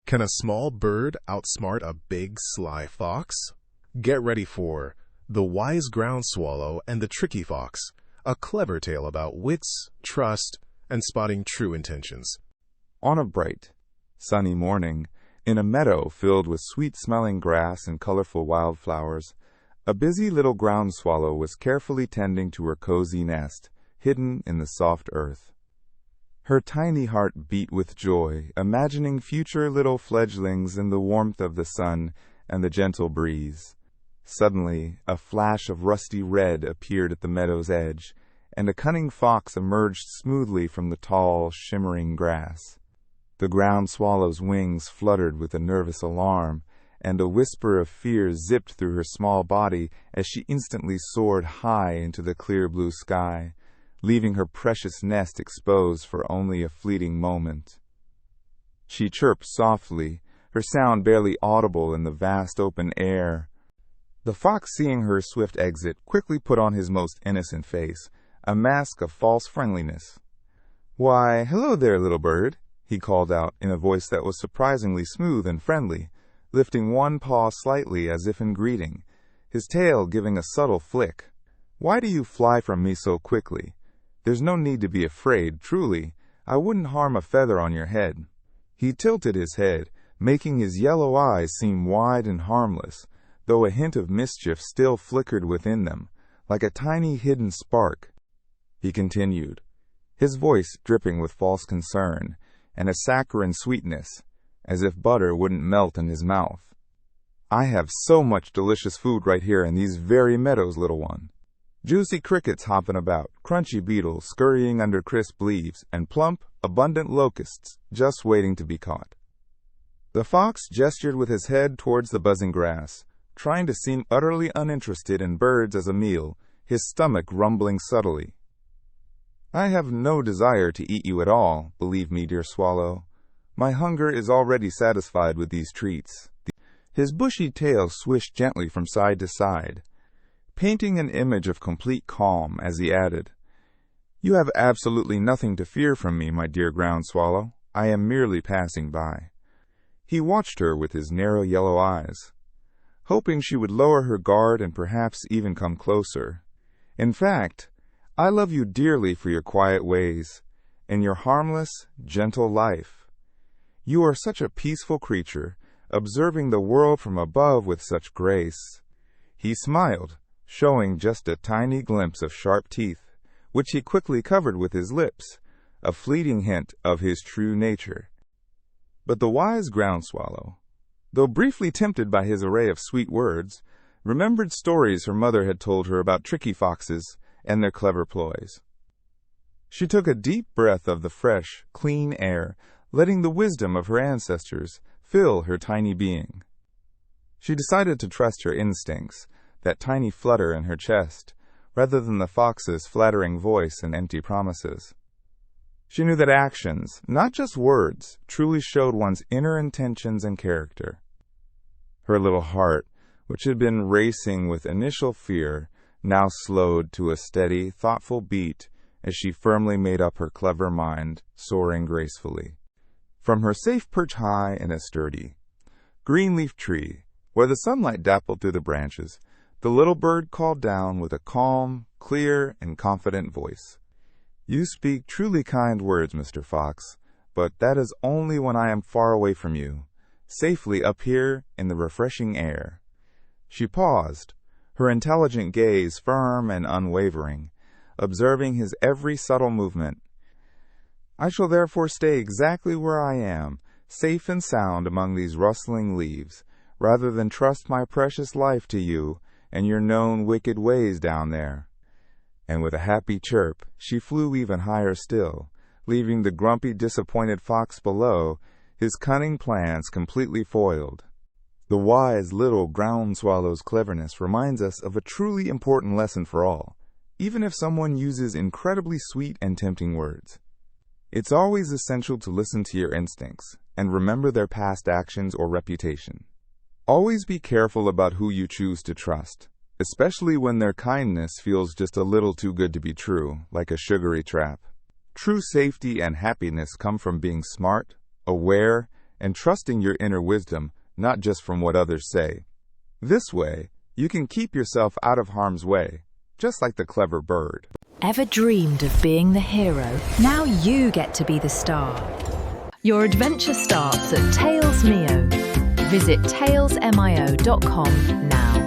Can a small bird outsmart a big, sly fox? Get ready for The Wise Ground Swallow and the Tricky Fox, a clever tale about wits, trust, and spotting true intentions. On a bright, sunny morning, in a meadow filled with sweet-smelling grass and colorful wildflowers, a busy little ground swallow was carefully tending to her cozy nest, hidden in the soft earth. Her tiny heart beat with joy, imagining future little fledglings in the warmth of the sun and the gentle breeze. Suddenly, a flash of rusty red appeared at the meadow's edge, and a cunning fox emerged smoothly from the tall, shimmering grass. The ground swallow's wings fluttered with a nervous alarm, and a whisper of fear zipped through her small body as she instantly soared high into the clear blue sky, leaving her precious nest exposed for only a fleeting moment. She chirped softly, her sound barely audible in the vast open air. The fox, seeing her swift exit, quickly put on his most innocent face, a mask of false friendliness. "Why, hello there, little bird," he called out in a voice that was surprisingly smooth and friendly, lifting one paw slightly as if in greeting, his tail giving a subtle flick. "Why do you fly from me so quickly? There's no need to be afraid, truly. I wouldn't harm a feather on your head." He tilted his head, making his yellow eyes seem wide and harmless, though a hint of mischief still flickered within them, like a tiny hidden spark. He continued, his voice dripping with false concern, and a saccharine sweetness, as if butter wouldn't melt in his mouth. "I have so much delicious food right here in these very meadows, little one. Juicy crickets hopping about, crunchy beetles scurrying under crisp leaves, and plump, abundant locusts just waiting to be caught." The fox gestured with his head towards the buzzing grass, trying to seem utterly uninterested in birds as a meal, his stomach rumbling subtly. "I have no desire to eat you at all, believe me, dear swallow. My hunger is already satisfied with these treats." His bushy tail swished gently from side to side, painting an image of complete calm as he added, "You have absolutely nothing to fear from me, my dear ground swallow. I am merely passing by." He watched her with his narrow yellow eyes, hoping she would lower her guard and perhaps even come closer. "In fact, I love you dearly for your quiet ways and your harmless, gentle life. You are such a peaceful creature, observing the world from above with such grace." He smiled, showing just a tiny glimpse of sharp teeth, which he quickly covered with his lips, a fleeting hint of his true nature. But the wise ground swallow, though briefly tempted by his array of sweet words, remembered stories her mother had told her about tricky foxes and their clever ploys. She took a deep breath of the fresh, clean air, letting the wisdom of her ancestors fill her tiny being. She decided to trust her instincts, that tiny flutter in her chest, rather than the fox's flattering voice and empty promises. She knew that actions, not just words, truly showed one's inner intentions and character. Her little heart, which had been racing with initial fear, now slowed to a steady, thoughtful beat as she firmly made up her clever mind, soaring gracefully. From her safe perch high in a sturdy, green-leaf tree, where the sunlight dappled through the branches, the little bird called down with a calm, clear, and confident voice. "You speak truly kind words, Mr. Fox, but that is only when I am far away from you, safely up here in the refreshing air." She paused, her intelligent gaze firm and unwavering, observing his every subtle movement. "I shall therefore stay exactly where I am, safe and sound among these rustling leaves, rather than trust my precious life to you and your known wicked ways down there." And with a happy chirp, she flew even higher still, leaving the grumpy, disappointed fox below, his cunning plans completely foiled. The wise little ground swallow's cleverness reminds us of a truly important lesson for all, even if someone uses incredibly sweet and tempting words. It's always essential to listen to your instincts and remember their past actions or reputation. Always be careful about who you choose to trust, especially when their kindness feels just a little too good to be true, like a sugary trap. True safety and happiness come from being smart, aware, and trusting your inner wisdom, not just from what others say. This way, you can keep yourself out of harm's way, just like the clever bird. Ever dreamed of being the hero? Now you get to be the star. Your adventure starts at TalesMio. Visit talesmio.com now.